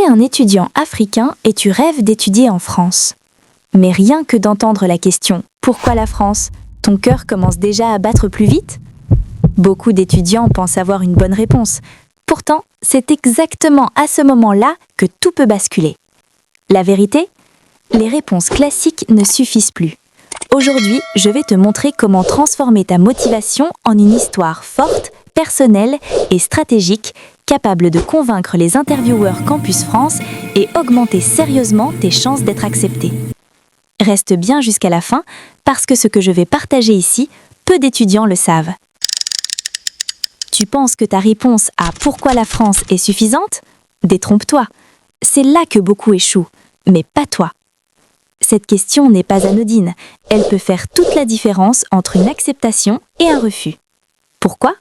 es un étudiant africain et tu rêves d'étudier en France. Mais rien que d'entendre la question « Pourquoi la France ?», ton cœur commence déjà à battre plus vite ? Beaucoup d'étudiants pensent avoir une bonne réponse. Pourtant, c'est exactement à ce moment-là que tout peut basculer. La vérité ? Les réponses classiques ne suffisent plus. Aujourd'hui, je vais te montrer comment transformer ta motivation en une histoire forte, personnelle et stratégique, capable de convaincre les intervieweurs Campus France et augmenter sérieusement tes chances d'être accepté. Reste bien jusqu'à la fin, parce que ce que je vais partager ici, peu d'étudiants le savent. Tu penses que ta réponse à « Pourquoi la France » est suffisante ? Détrompe-toi. C'est là que beaucoup échouent, mais pas toi. Cette question n'est pas anodine. Elle peut faire toute la différence entre une acceptation et un refus. Pourquoi ?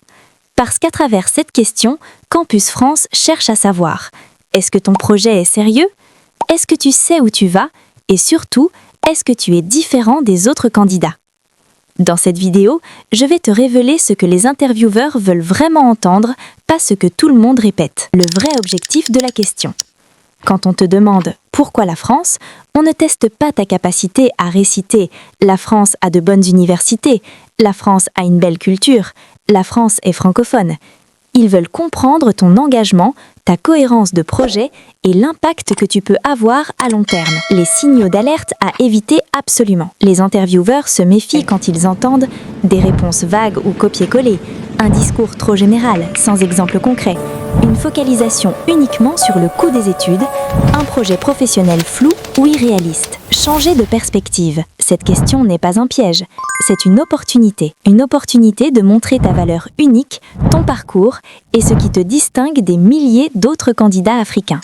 Parce qu'à travers cette question, Campus France cherche à savoir « Est-ce que ton projet est sérieux ? Est-ce que tu sais où tu vas ? Et surtout, est-ce que tu es différent des autres candidats ?» Dans cette vidéo, je vais te révéler ce que les intervieweurs veulent vraiment entendre, pas ce que tout le monde répète, le vrai objectif de la question. Quand on te demande « Pourquoi la France ?», on ne teste pas ta capacité à réciter « La France a de bonnes universités »,« La France a une belle culture »,« La France est francophone ». Ils veulent comprendre ton engagement, ta cohérence de projet et l'impact que tu peux avoir à long terme. Les signaux d'alerte à éviter absolument. Les intervieweurs se méfient quand ils entendent des réponses vagues ou copier-coller, un discours trop général, sans exemple concret, une focalisation uniquement sur le coût des études, un projet professionnel flou ou irréaliste. Changer de perspective. Cette question n'est pas un piège, c'est une opportunité de montrer ta valeur unique, ton parcours et ce qui te distingue des milliers d'autres candidats africains.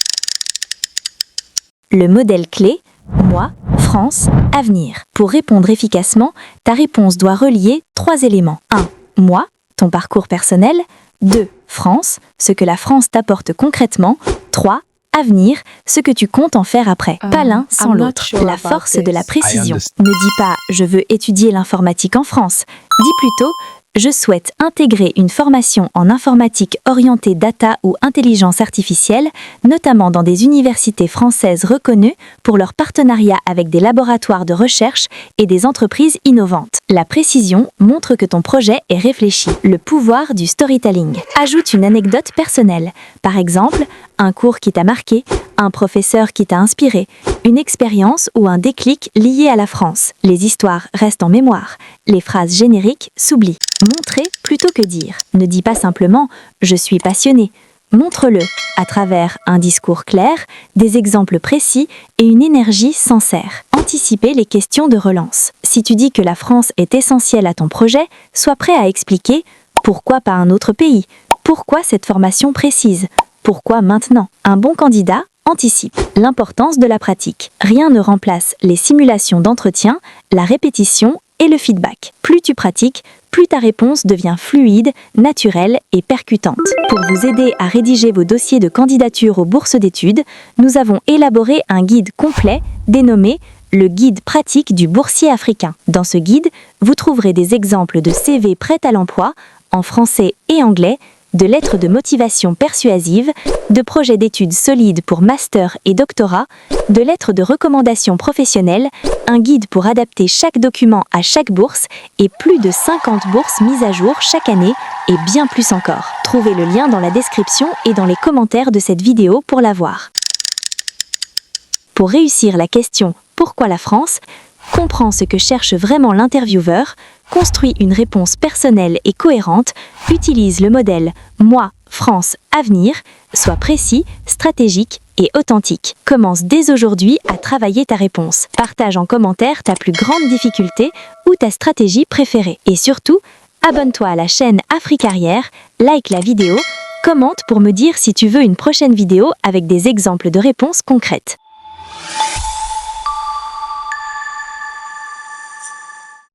Le modèle clé, moi, France, avenir. Pour répondre efficacement, ta réponse doit relier 3 éléments. 1. Moi, ton parcours personnel. 2. France, ce que la France t'apporte concrètement. 3. Avenir, ce que tu comptes en faire après. Pas l'un sans l'autre. La force de la précision. Ne dis pas « je veux étudier l'informatique en France ». Dis plutôt « je souhaite intégrer une formation en informatique orientée data ou intelligence artificielle, notamment dans des universités françaises reconnues pour leur partenariat avec des laboratoires de recherche et des entreprises innovantes. » La précision montre que ton projet est réfléchi. Le pouvoir du storytelling. Ajoute une anecdote personnelle. Par exemple, un cours qui t'a marqué, un professeur qui t'a inspiré, une expérience ou un déclic lié à la France. Les histoires restent en mémoire. Les phrases génériques s'oublient. Montrer plutôt que dire. Ne dis pas simplement « je suis passionné ». Montre-le à travers un discours clair, des exemples précis et une énergie sincère. Anticiper les questions de relance. Si tu dis que la France est essentielle à ton projet, sois prêt à expliquer pourquoi pas un autre pays, pourquoi cette formation précise, pourquoi maintenant. Un bon candidat anticipe l'importance de la pratique. Rien ne remplace les simulations d'entretien, la répétition et le feedback. Plus tu pratiques, plus ta réponse devient fluide, naturelle et percutante. Pour vous aider à rédiger vos dossiers de candidature aux bourses d'études, nous avons élaboré un guide complet dénommé « Le guide pratique du boursier africain ». Dans ce guide, vous trouverez des exemples de CV prêts à l'emploi, en français et anglais, de lettres de motivation persuasives, de projets d'études solides pour master et doctorat, de lettres de recommandation professionnelles, un guide pour adapter chaque document à chaque bourse et plus de 50 bourses mises à jour chaque année et bien plus encore. Trouvez le lien dans la description et dans les commentaires de cette vidéo pour la voir. Pour réussir la question « Pourquoi la France ?», comprends ce que cherche vraiment l'intervieweur, construis une réponse personnelle et cohérente, utilise le modèle « Moi, France, avenir », sois précis, stratégique et authentique. Commence dès aujourd'hui à travailler ta réponse. Partage en commentaire ta plus grande difficulté ou ta stratégie préférée. Et surtout, abonne-toi à la chaîne Africarrière, like la vidéo, commente pour me dire si tu veux une prochaine vidéo avec des exemples de réponses concrètes.